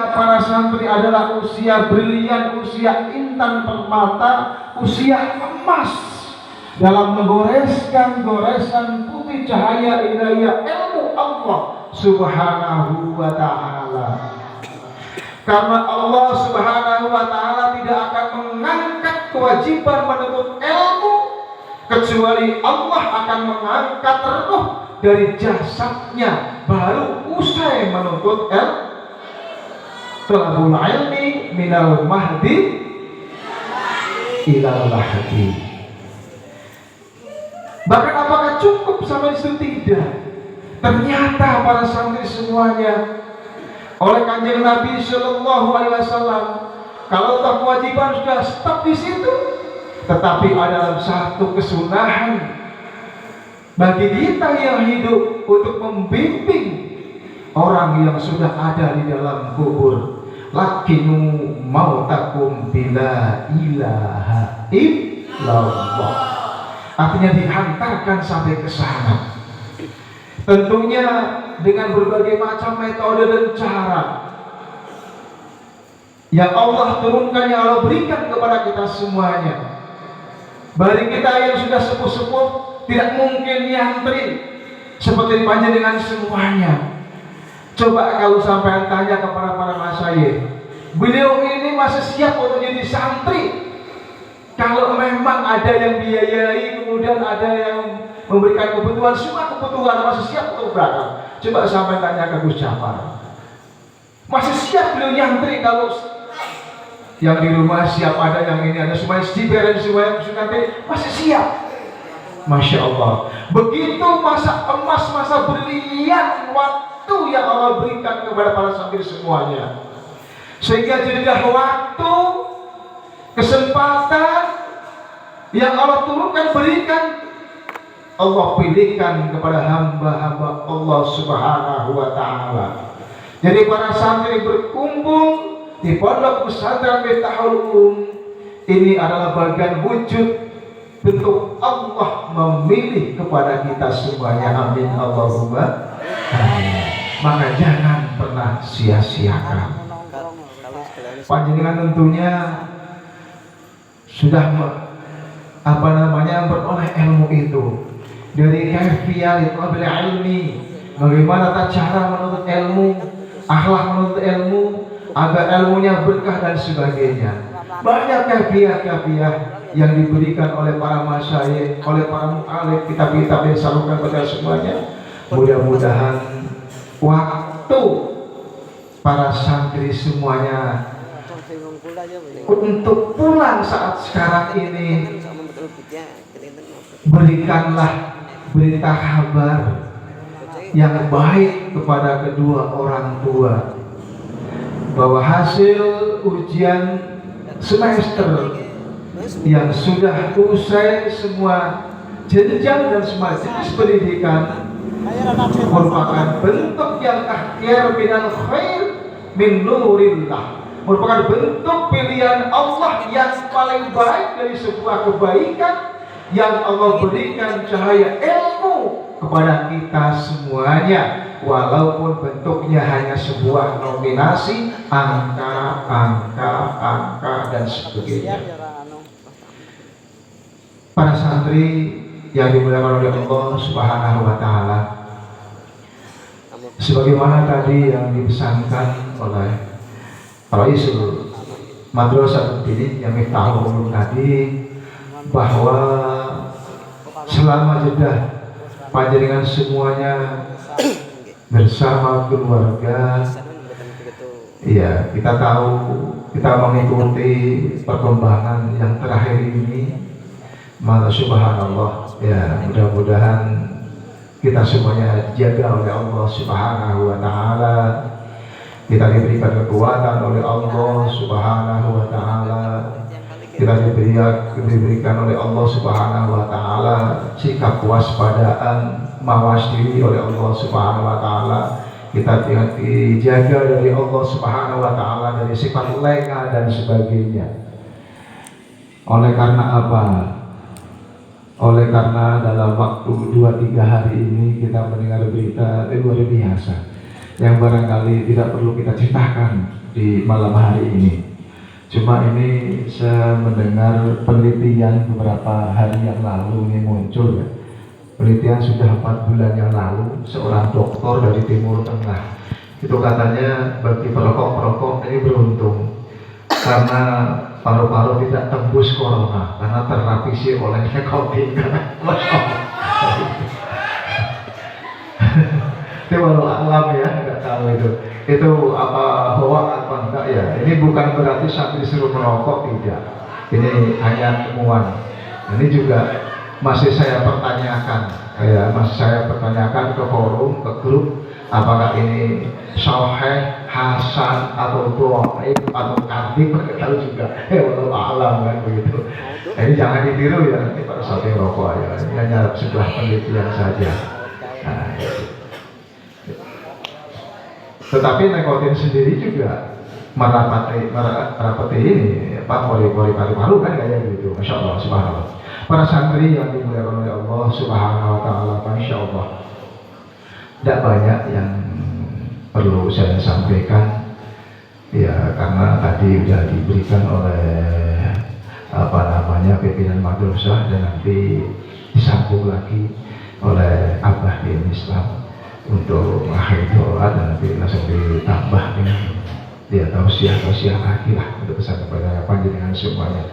usia para santri adalah usia brilian, usia intan permata, usia emas dalam menggoreskan goresan putih cahaya ilahiyah ilmu Allah Subhanahu wa ta'ala. Karena Allah Subhanahu wa ta'ala tidak akan mengangkat kewajiban menuntut ilmu kecuali Allah akan mengangkat ruh dari jasadnya baru usai menuntut ilmu. Talabul ilmi minal mahdi ilal lahdi. Bahkan apakah cukup sampai itu? Tidak. Ternyata para santri semuanya oleh Kanjeng Nabi Shallallahu Alaihi Wasallam, kalau tak kewajiban sudah stop di situ, tetapi ada satu kesunahan bagi kita yang hidup untuk membimbing orang yang sudah ada di dalam kubur. Lakinu mautakum bila ilaha illallah. Artinya dihantarkan sampai ke sana. Tentunya dengan berbagai macam metode dan cara yang Allah turunkan, yang Allah berikan kepada kita semuanya. Bagi kita yang sudah sepuh-sepuh tidak mungkin nyantri seperti panjenengan semuanya. Coba kalau sampai tanya kepada para masyayikh, beliau ini masih siap untuk jadi santri? Kalau memang ada yang biayai, kemudian ada yang memberikan kebutuhan, semua kebutuhan, masih siap untuk berangkat? Coba sampai tanya ke Gus Jafar, masih siap beliau nyantri? Kalau yang di rumah siap, ada yang ini, ada semuanya diberes, semuanya nanti masih siap. Masya Allah. Begitu masa emas, masa brilian waktu yang Allah berikan kepada para santri semuanya, sehingga jadilah waktu, kesempatan yang Allah turunkan, berikan, Allah pilihkan kepada hamba-hamba Allah Subhanahu wa ta'ala. Jadi para santri berkumpul di Pondok Pesantren Miftahul Ulum ini adalah bagian wujud bentuk Allah memilih kepada kita semuanya. Amin Allahumma amin. Maka jangan pernah sia-siakan. Panjenengan tentunya sudah beroleh ilmu itu dari kaifiyah talabul ilmi, bagaimana cara menuntut ilmu, akhlak menuntut ilmu agar ilmunya berkah dan sebagainya. Banyak kaifiyah yang diberikan oleh para masyayikh, oleh para mu'alif, kitab-kitab yang disalurkan kepada semuanya. Mudah-mudahan waktu para santri semuanya untuk pulang saat sekarang ini, berikanlah berita kabar yang baik kepada kedua orang tua bahwa hasil ujian semester yang sudah usai semua jenjang dan semua jenis pendidikan merupakan bentuk yang akhir minal khair min nurillah, merupakan bentuk pilihan Allah yang paling baik dari sebuah kebaikan yang Allah berikan cahaya ilmu kepada kita semuanya, walaupun bentuknya hanya sebuah nominasi, angka dan sebagainya. Para santri yang dimuliakan oleh Allah Subhanahu wa ta'ala, sebagaimana tadi yang dipesankan oleh Raisul Madrasah ini yang Miftahul Ulum tadi, bahwa selama jeda panjenengan semuanya bersama keluarga, ya kita tahu, kita mengikuti perkembangan yang terakhir ini. Maka subhanallah, ya mudah-mudahan kita semuanya dijaga oleh Allah Subhanahu wa ta'ala, kita diberikan kekuatan oleh Allah Subhanahu wa ta'ala, kita diberikan oleh Allah Subhanahu wa ta'ala sikap kewaspadaan, mawas diri oleh Allah Subhanahu wa ta'ala, kita dijaga dari Allah Subhanahu wa ta'ala dari sifat lengah dan sebagainya. Oleh karena apa? Oleh karena dalam waktu 2-3 hari ini kita mendengar berita luar biasa yang barangkali tidak perlu kita ceritakan. di malam hari ini. Cuma ini saya mendengar penelitian beberapa hari yang lalu ini muncul ya. Penelitian sudah 4 bulan yang lalu, seorang dokter dari Timur Tengah itu katanya bagi perokok ini beruntung karena paru-paru tidak tembus corona karena terlapisi oleh nikotin. Itu baru alam ya, nggak tahu itu apa hoax apa enggak ya. Ini bukan berarti santri suruh merokok, tidak. Ini hanya temuan. Ini juga masih saya pertanyakan, ke forum, ke grup, apakah ini sahih, hasan atau dhaif atau kadzib, nggak tahu juga. Walau alam kan begitu. Ini jangan ditiru ya, nanti pada saat rokok ya. Ini hanya sebuah penelitian saja. Nah, tetapi nikotin sendiri juga merapati ini pori-pori paru-paru kan kayak gitu. Masya Allah, subhanallah. Para santri yang dimuliakan oleh Allah subhanahu wa ta'ala, masya Allah, tidak banyak yang perlu saya sampaikan ya, karena tadi sudah diberikan oleh pimpinan madrasah dan nanti disambung lagi oleh Abah di Islam untuk mengakhiri doa dan nanti langsung ditambah dengan dia tausiah lagi lah untuk pesan kepada panjenengan semuanya,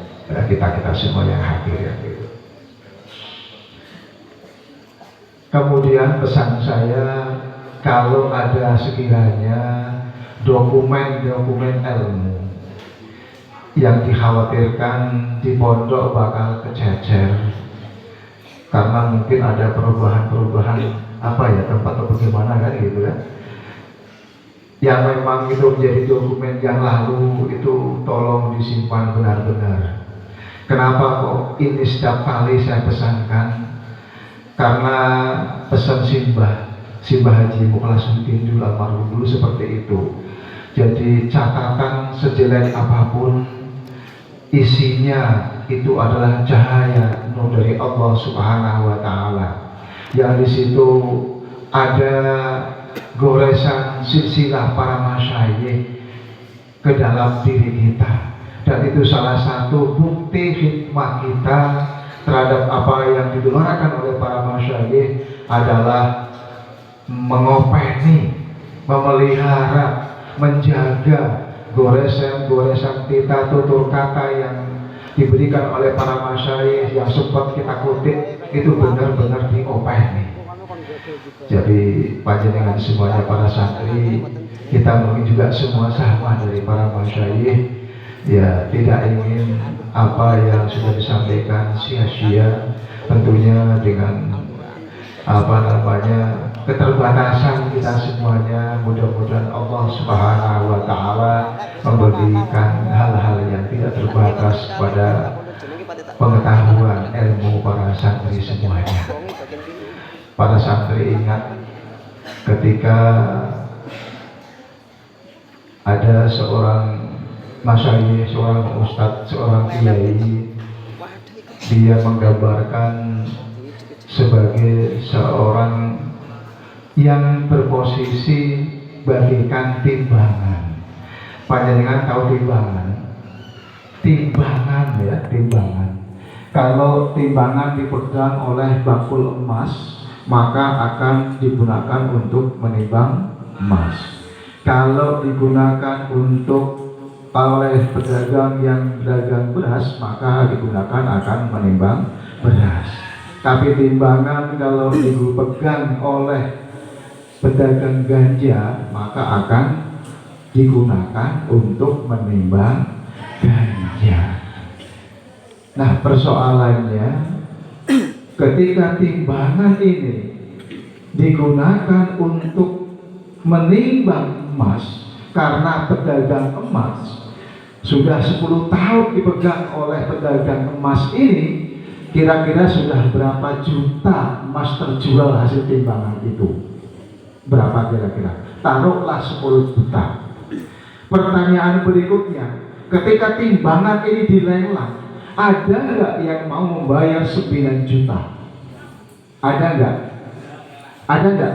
kita semua yang hadir ya gitu. Kemudian pesan saya, kalau ada sekiranya dokumen-dokumen ilmu yang dikhawatirkan di pondok bakal kejejer karena mungkin ada perubahan tempat atau bagaimana kan gitu kan, yang memang itu menjadi dokumen yang lalu, itu tolong disimpan benar-benar. Kenapa kok ini setiap kali saya pesankan? Karena pesan Simbah Haji Mukhlasuddin dulu almarhum dulu seperti itu. Jadi catatan sejelek apapun, isinya itu adalah cahaya nur dari Allah Subhanahu wa Ta'ala. Yang di situ ada goresan silsilah para masyayikh ke dalam diri kita, dan itu salah satu bukti khidmat kita terhadap apa yang didoakan oleh para masyayikh adalah mengopeni, memelihara, menjaga goresan kita, tutur kata yang diberikan oleh para masyayikh yang sempat kita kutip itu benar-benar diopeni. Jadi panjenengan semuanya para santri, kita mungkin juga semua sama dari para masyayikh ya, tidak ingin apa yang sudah disampaikan sia-sia, tentunya dengan keterbatasan kita semuanya. Mudah-mudahan Allah Subhanahu wa Ta'ala memberikan hal-hal yang tidak terbatas pada pengetahuan ilmu para santri semuanya. Para santri ingat ketika ada seorang masyayikh, seorang ustadz, seorang kiai, dia menggambarkan sebagai seorang yang berposisi bagaikan timbangan. Panjenengan tahu timbangan? Timbangan ya, timbangan. Kalau timbangan dipegang oleh bakul emas, maka akan digunakan untuk menimbang emas. Kalau digunakan oleh pedagang yang berdagang beras, maka digunakan akan menimbang beras. Tapi timbangan kalau dipegang oleh pedagang ganja, maka akan digunakan untuk menimbang ganja. Nah, persoalannya ketika timbangan ini digunakan untuk menimbang emas, karena pedagang emas sudah 10 tahun dipegang oleh pedagang emas ini, kira-kira sudah berapa juta emas terjual hasil timbangan itu? Berapa kira-kira? Taruhlah 10 juta. Pertanyaan berikutnya, ketika timbangan ini dilelang, ada nggak yang mau membayar 9 juta? Ada nggak? Ada nggak?